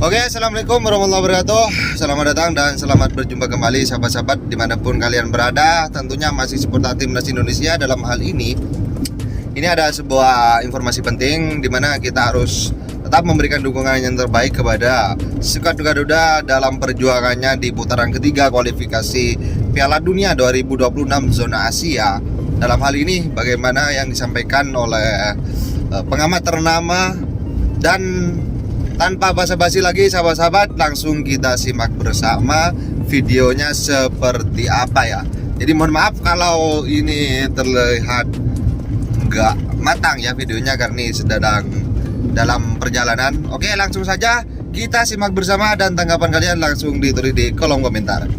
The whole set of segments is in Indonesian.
Oke, assalamualaikum warahmatullahi wabarakatuh. Selamat datang dan selamat berjumpa kembali sahabat-sahabat dimanapun kalian berada. Tentunya masih seputar timnas Indonesia. Dalam hal ini ada sebuah informasi penting di mana kita harus tetap memberikan dukungan yang terbaik kepada skuad Garuda dalam perjuangannya di putaran ketiga kualifikasi Piala Dunia 2026 zona Asia. Dalam hal ini bagaimana yang disampaikan oleh pengamat ternama, dan tanpa basa-basi lagi sahabat-sahabat, langsung kita simak bersama videonya seperti apa ya. Jadi mohon maaf kalau ini terlihat nggak matang ya videonya karena sedang dalam perjalanan. Oke, langsung saja kita simak bersama dan tanggapan kalian langsung ditulis di kolom komentar.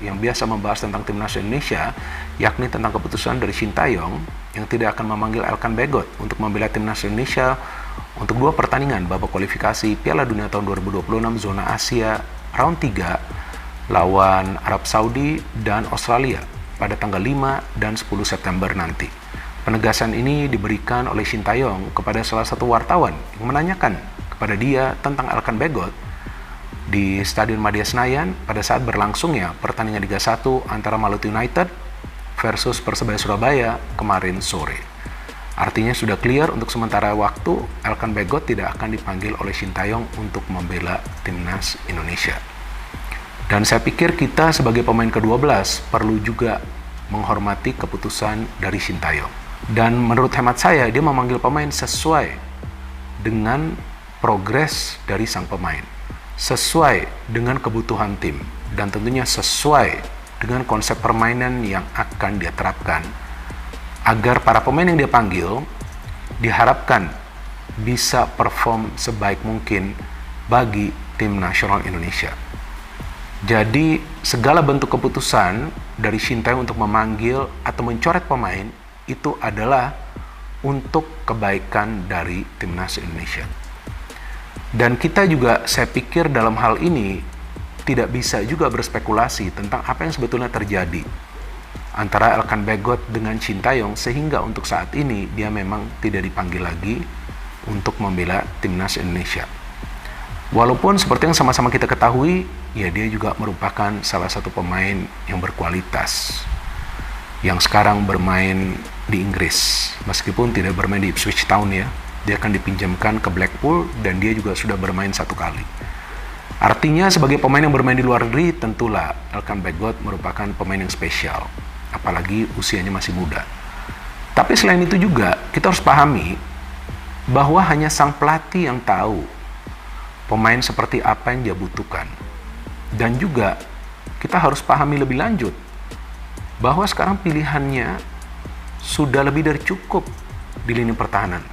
Yang biasa membahas tentang timnas Indonesia, yakni tentang keputusan dari Sintayong yang tidak akan memanggil Elkan Bagot untuk membela timnas Indonesia untuk 2 pertandingan babak kualifikasi Piala Dunia tahun 2026 zona Asia round 3 lawan Arab Saudi dan Australia pada tanggal 5 dan 10 September nanti. Penegasan ini diberikan oleh Sintayong kepada salah satu wartawan yang menanyakan kepada dia tentang Elkan Bagot di Stadion Madia Senayan pada saat berlangsungnya pertandingan Liga 1 antara Maluku United versus Persebaya Surabaya kemarin sore. Artinya sudah clear untuk sementara waktu Elkan Bagot tidak akan dipanggil oleh Sintayong untuk membela timnas Indonesia. Dan saya pikir kita sebagai pemain ke-12 perlu juga menghormati keputusan dari Sintayong. Dan menurut hemat saya, dia memanggil pemain sesuai dengan progres dari sang pemain, sesuai dengan kebutuhan tim, dan tentunya sesuai dengan konsep permainan yang akan dia terapkan, agar para pemain yang dia panggil diharapkan bisa perform sebaik mungkin bagi tim nasional Indonesia. Jadi segala bentuk keputusan dari Sintayong untuk memanggil atau mencoret pemain itu adalah untuk kebaikan dari timnas Indonesia. Dan kita juga, saya pikir dalam hal ini tidak bisa juga berspekulasi tentang apa yang sebetulnya terjadi antara Elkan Bagot dengan Sintayong sehingga untuk saat ini dia memang tidak dipanggil lagi untuk membela timnas Indonesia. Walaupun seperti yang sama-sama kita ketahui, ya dia juga merupakan salah satu pemain yang berkualitas yang sekarang bermain di Inggris, meskipun tidak bermain di Ipswich Town ya. Dia akan dipinjamkan ke Blackpool dan dia juga sudah bermain 1 kali. Artinya sebagai pemain yang bermain di luar negeri, tentulah Elkan Bagot merupakan pemain yang spesial, apalagi usianya masih muda. Tapi selain itu juga kita harus pahami bahwa hanya sang pelatih yang tahu pemain seperti apa yang dia butuhkan. Dan juga kita harus pahami lebih lanjut bahwa sekarang pilihannya sudah lebih dari cukup di lini pertahanan.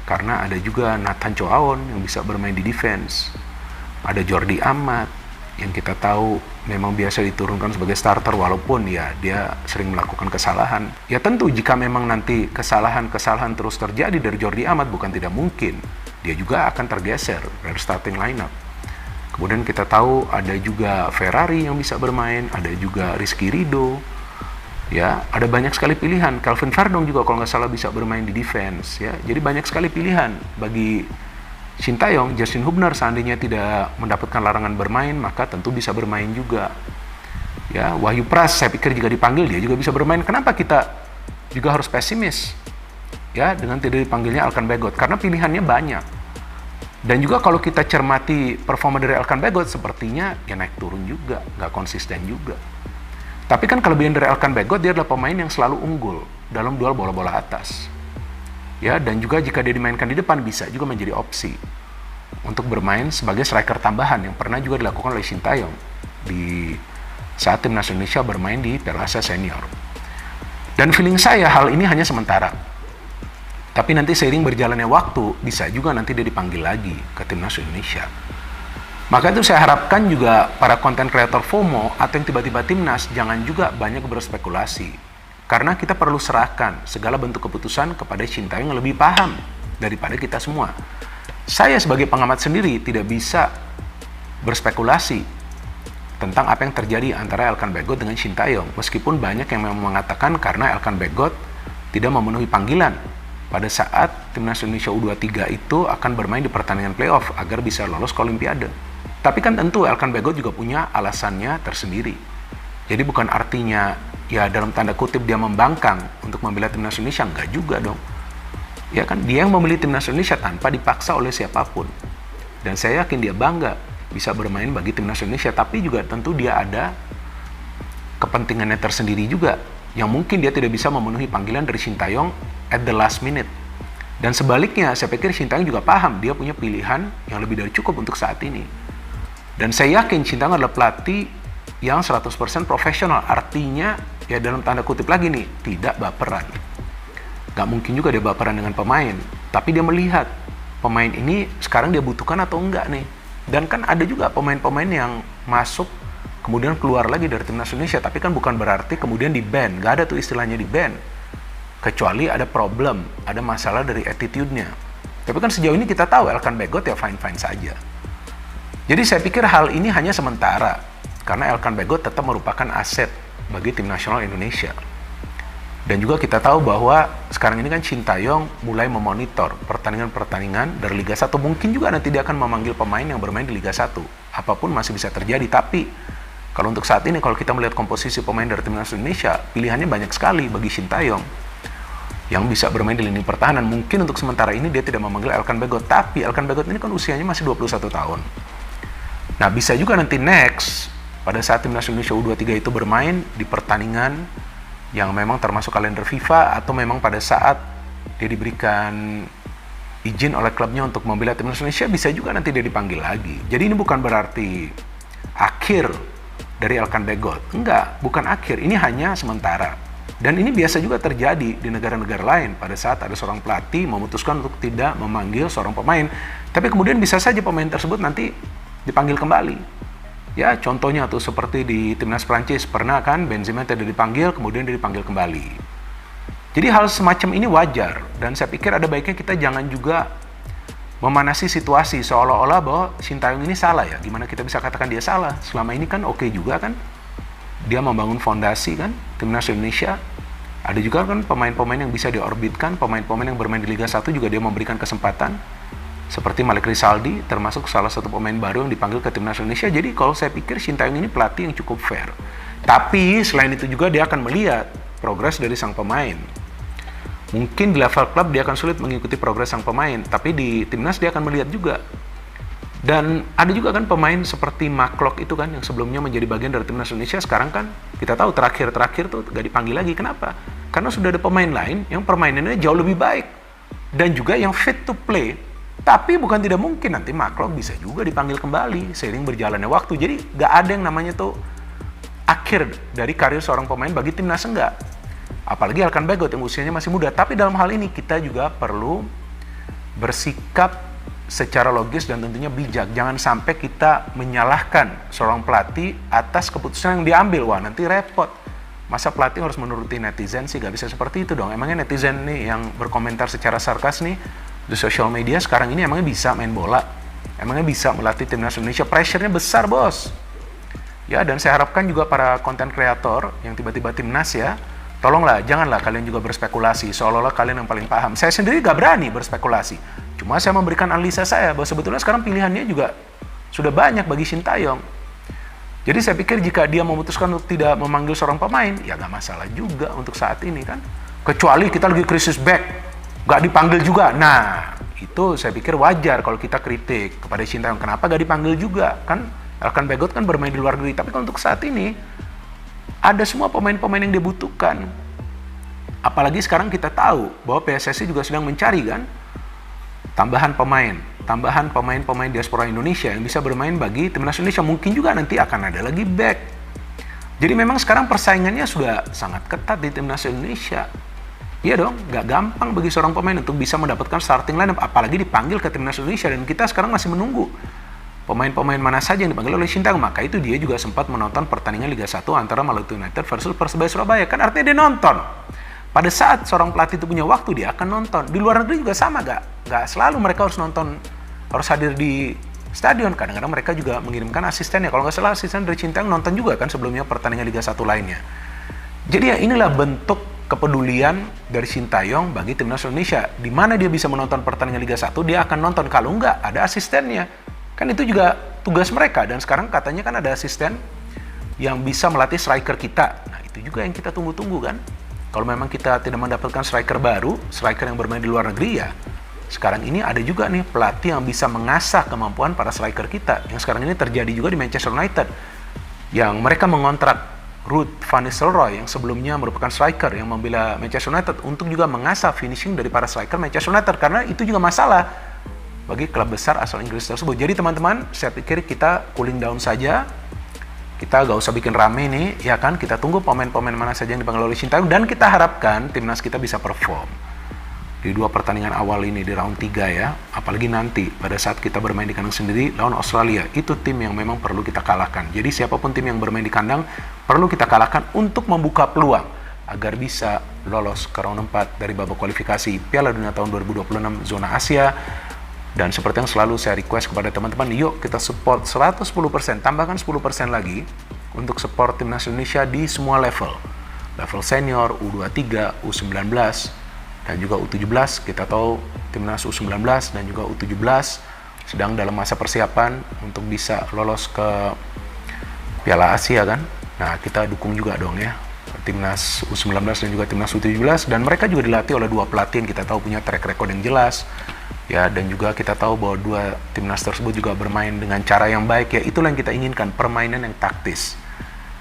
Karena ada juga Nathan Choaon yang bisa bermain di defense. Ada Jordi Amat yang kita tahu memang biasa diturunkan sebagai starter walaupun ya dia sering melakukan kesalahan. Ya tentu jika memang nanti kesalahan-kesalahan terus terjadi dari Jordi Amat, bukan tidak mungkin dia juga akan tergeser dari starting lineup. Kemudian kita tahu ada juga Ferrari yang bisa bermain, ada juga Rizky Ridho. Ya, ada banyak sekali pilihan. Calvin Verdong juga kalau nggak salah bisa bermain di defense. Ya, jadi banyak sekali pilihan bagi Sintayong. Justin Hubner seandainya tidak mendapatkan larangan bermain, maka tentu bisa bermain juga. Ya, Wahyu Pras saya pikir jika dipanggil dia juga bisa bermain. Kenapa kita juga harus pesimis? Ya, dengan tidak dipanggilnya Elkan Bagot, karena pilihannya banyak. Dan juga kalau kita cermati performa dari Elkan Bagot, sepertinya ya naik turun juga, nggak konsisten juga. Tapi kan kelebihan dari Elkan Bagot, dia adalah pemain yang selalu unggul dalam duel bola-bola atas. Ya, dan juga jika dia dimainkan di depan bisa juga menjadi opsi untuk bermain sebagai striker tambahan yang pernah juga dilakukan oleh Sintayong di saat timnas Indonesia bermain di Piala Asia Senior. Dan feeling saya hal ini hanya sementara. Tapi nanti seiring berjalannya waktu bisa juga nanti dia dipanggil lagi ke timnas Indonesia. Maka itu saya harapkan juga para konten kreator FOMO atau yang tiba-tiba timnas jangan juga banyak berspekulasi. Karena kita perlu serahkan segala bentuk keputusan kepada Sintayong yang lebih paham daripada kita semua. Saya sebagai pengamat sendiri tidak bisa berspekulasi tentang apa yang terjadi antara Elkan Bagot dengan Sintayong. Meskipun banyak yang memang mengatakan karena Elkan Bagot tidak memenuhi panggilan pada saat Timnas Indonesia U23 itu akan bermain di pertandingan playoff agar bisa lolos ke Olimpiade. Tapi kan tentu Elkan Bagot juga punya alasannya tersendiri. Jadi bukan artinya ya dalam tanda kutip dia membangkang untuk membela Timnas Indonesia, enggak juga dong. Ya kan, dia yang memilih Timnas Indonesia tanpa dipaksa oleh siapapun. Dan saya yakin dia bangga bisa bermain bagi Timnas Indonesia, tapi juga tentu dia ada kepentingannya tersendiri juga, yang mungkin dia tidak bisa memenuhi panggilan dari Sintayong at the last minute. Dan sebaliknya, saya pikir Sintayong juga paham dia punya pilihan yang lebih dari cukup untuk saat ini. Dan saya yakin Sintayong adalah pelatih yang 100% profesional, artinya ya dalam tanda kutip lagi nih, tidak baperan. Gak mungkin juga dia baperan dengan pemain, tapi dia melihat pemain ini sekarang dia butuhkan atau enggak nih. Dan kan ada juga pemain-pemain yang masuk kemudian keluar lagi dari Timnas Indonesia, tapi kan bukan berarti kemudian di-ban, gak ada tuh istilahnya di-ban. Kecuali ada problem, ada masalah dari attitude-nya. Tapi kan sejauh ini kita tahu Elkan Bagot ya fine-fine saja. Jadi saya pikir hal ini hanya sementara, karena Elkan Bagot tetap merupakan aset bagi tim nasional Indonesia. Dan juga kita tahu bahwa sekarang ini kan Sintayong mulai memonitor pertandingan-pertandingan dari Liga 1. Mungkin juga nanti dia akan memanggil pemain yang bermain di Liga 1. Apapun masih bisa terjadi, tapi kalau untuk saat ini, kalau kita melihat komposisi pemain dari Timnas Indonesia, pilihannya banyak sekali bagi Sintayong yang bisa bermain di lini pertahanan. Mungkin untuk sementara ini dia tidak memanggil Elkan Bagot, tapi Elkan Bagot ini kan usianya masih 21 tahun. Nah, bisa juga nanti next, pada saat Timnas Indonesia U23 itu bermain di pertandingan yang memang termasuk kalender FIFA, atau memang pada saat dia diberikan izin oleh klubnya untuk membela Timnas Indonesia, bisa juga nanti dia dipanggil lagi. Jadi ini bukan berarti akhir dari Elkan Bagot. Enggak, bukan akhir. Ini hanya sementara. Dan ini biasa juga terjadi di negara-negara lain pada saat ada seorang pelatih memutuskan untuk tidak memanggil seorang pemain. Tapi kemudian bisa saja pemain tersebut nanti dipanggil kembali. Ya, contohnya tuh seperti di Timnas Prancis. Pernah kan Benzema tidak dipanggil, kemudian dia dipanggil kembali. Jadi hal semacam ini wajar. Dan saya pikir ada baiknya kita jangan juga memanasi situasi seolah-olah bahwa Sintayong ini salah ya. Gimana kita bisa katakan dia salah? Selama ini kan oke juga kan. Dia membangun fondasi kan, Timnas Indonesia. Ada juga kan pemain-pemain yang bisa diorbitkan, pemain-pemain yang bermain di Liga 1 juga dia memberikan kesempatan. Seperti Malik Rizaldi, termasuk salah satu pemain baru yang dipanggil ke Timnas Indonesia. Jadi kalau saya pikir Sintayong ini pelatih yang cukup fair. Tapi selain itu juga dia akan melihat progres dari sang pemain. Mungkin di level klub dia akan sulit mengikuti progres sang pemain, tapi di Timnas dia akan melihat juga. Dan ada juga kan pemain seperti Maklok itu kan yang sebelumnya menjadi bagian dari Timnas Indonesia, sekarang kan kita tahu terakhir tuh gak dipanggil lagi. Kenapa? Karena sudah ada pemain lain yang permainannya jauh lebih baik dan juga yang fit to play. Tapi bukan tidak mungkin nanti Maklok bisa juga dipanggil kembali seiring berjalannya waktu. Jadi gak ada yang namanya tuh akhir dari karir seorang pemain bagi Timnas, enggak. Apalagi Elkan Bagot yang usianya masih muda. Tapi dalam hal ini kita juga perlu bersikap secara logis dan tentunya bijak. Jangan sampai kita menyalahkan seorang pelatih atas keputusan yang diambil. Wah, nanti repot. Masa pelatih harus menuruti netizen sih? Gak bisa seperti itu dong. Emangnya netizen nih yang berkomentar secara sarkas nih di sosial media sekarang ini emangnya bisa main bola? Emangnya bisa melatih Timnas Indonesia? Pressure-nya besar, bos. Ya, dan saya harapkan juga para konten kreator yang tiba-tiba Timnas ya, tolonglah, janganlah kalian juga berspekulasi seolah-olah kalian yang paling paham. Saya sendiri gak berani berspekulasi. Cuma saya memberikan analisa saya bahwa sebetulnya sekarang pilihannya juga sudah banyak bagi Sintayong. Jadi saya pikir jika dia memutuskan untuk tidak memanggil seorang pemain, ya gak masalah juga untuk saat ini kan. Kecuali kita lagi krisis back, gak dipanggil juga. Nah, itu saya pikir wajar kalau kita kritik kepada Sintayong. Kenapa gak dipanggil juga? Kan Elkan Bagot kan bermain di luar negeri. Tapi kalau untuk saat ini, ada semua pemain-pemain yang dibutuhkan. Apalagi sekarang kita tahu bahwa PSSI juga sedang mencari kan tambahan pemain diaspora Indonesia yang bisa bermain bagi Timnas Indonesia. Mungkin juga nanti akan ada lagi back. Jadi memang sekarang persaingannya sudah sangat ketat di Timnas Indonesia. Iya dong, gak gampang bagi seorang pemain untuk bisa mendapatkan starting lineup, apalagi dipanggil ke Timnas Indonesia. Dan kita sekarang masih menunggu pemain-pemain mana saja yang dipanggil oleh Sintayong. Maka itu dia juga sempat menonton pertandingan Liga 1 antara Maluku United versus Persebaya Surabaya. Kan artinya dia nonton. Pada saat seorang pelatih itu punya waktu, dia akan nonton. Di luar negeri juga sama, gak selalu mereka harus nonton, harus hadir di stadion. Kadang-kadang mereka juga mengirimkan asistennya. Kalau nggak salah asisten dari Sintayong nonton juga kan sebelumnya pertandingan Liga 1 lainnya. Jadi ya inilah bentuk kepedulian dari Sintayong bagi timnas Indonesia. Di mana dia bisa menonton pertandingan Liga 1, dia akan nonton. Kalau enggak, ada asistennya. Kan itu juga tugas mereka. Dan sekarang katanya kan ada asisten yang bisa melatih striker kita. Nah, itu juga yang kita tunggu-tunggu kan. Kalau memang kita tidak mendapatkan striker baru, striker yang bermain di luar negeri ya, sekarang ini ada juga nih pelatih yang bisa mengasah kemampuan para striker kita. Yang sekarang ini terjadi juga di Manchester United, yang mereka mengontrak Ruud van Nistelrooy yang sebelumnya merupakan striker yang membela Manchester United untuk juga mengasah finishing dari para striker Manchester United, karena itu juga masalah bagi klub besar asal Inggris tersebut. Jadi teman-teman, saya pikir kita cooling down saja. Kita gak usah bikin rame nih, ya kan? Kita tunggu pemain-pemain mana saja yang dipanggil oleh Sintayong, dan kita harapkan timnas kita bisa perform di 2 pertandingan awal ini di round 3 ya. Apalagi nanti pada saat kita bermain di kandang sendiri lawan Australia, itu tim yang memang perlu kita kalahkan. Jadi siapapun tim yang bermain di kandang perlu kita kalahkan untuk membuka peluang agar bisa lolos ke round 4 dari babak kualifikasi Piala Dunia tahun 2026 zona Asia. Dan seperti yang selalu saya request kepada teman-teman, yuk kita support 110%, tambahkan 10% lagi untuk support timnas Indonesia di semua level. Level senior, U23, U19, dan juga U17. Kita tahu timnas U19 dan juga U17 sedang dalam masa persiapan untuk bisa lolos ke Piala Asia kan. Nah, kita dukung juga dong ya timnas U19 dan juga timnas U17, dan mereka juga dilatih oleh 2 pelatih yang kita tahu punya track record yang jelas ya, dan juga kita tahu bahwa 2 timnas tersebut juga bermain dengan cara yang baik ya. Itulah yang kita inginkan, permainan yang taktis.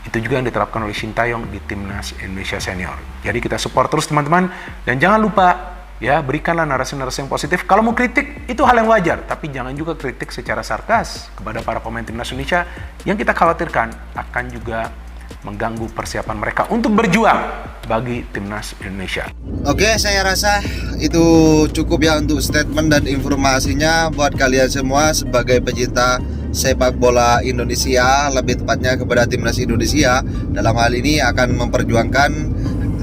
Itu juga yang diterapkan oleh Sintayong di timnas Indonesia senior. Jadi kita support terus teman-teman, dan jangan lupa ya, berikanlah narasi-narasi yang positif. Kalau mau kritik itu hal yang wajar, tapi jangan juga kritik secara sarkas kepada para pemain timnas Indonesia yang kita khawatirkan akan juga mengganggu persiapan mereka untuk berjuang bagi timnas Indonesia. Oke, saya rasa itu cukup ya untuk statement dan informasinya buat kalian semua sebagai pecinta sepak bola Indonesia, lebih tepatnya kepada timnas Indonesia. Dalam hal ini akan memperjuangkan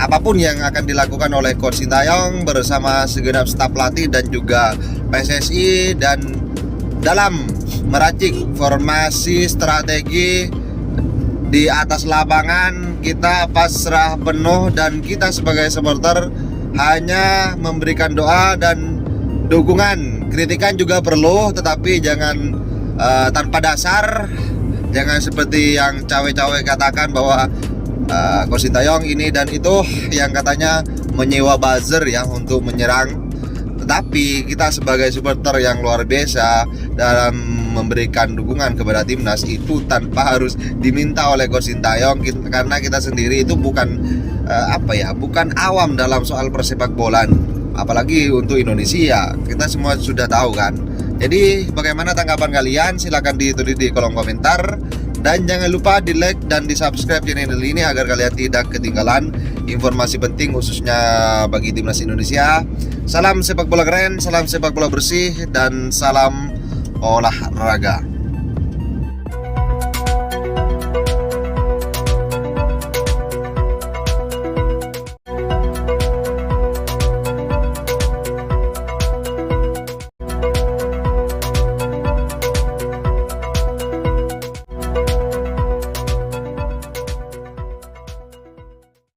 apapun yang akan dilakukan oleh Coach Sintayong bersama segenap staf pelatih dan juga PSSI, dan dalam meracik formasi strategi di atas lapangan kita pasrah penuh, dan kita sebagai supporter hanya memberikan doa dan dukungan. Kritikan juga perlu, tetapi jangan tanpa dasar. Jangan seperti yang cawe-cawe katakan bahwa Coach Sintayong ini dan itu, yang katanya menyewa buzzer ya untuk menyerang. Tetapi kita sebagai supporter yang luar biasa dalam memberikan dukungan kepada timnas itu tanpa harus diminta oleh Coach Sintayong, karena kita sendiri itu bukan bukan awam dalam soal persepak bolaan, apalagi untuk Indonesia. Kita semua sudah tahu kan. Jadi bagaimana tanggapan kalian? Silahkan ditulis di kolom komentar, dan jangan lupa di like dan di subscribe channel ini agar kalian tidak ketinggalan informasi penting khususnya bagi timnas Indonesia. Salam sepak bola keren, salam sepak bola bersih, dan salam olahraga.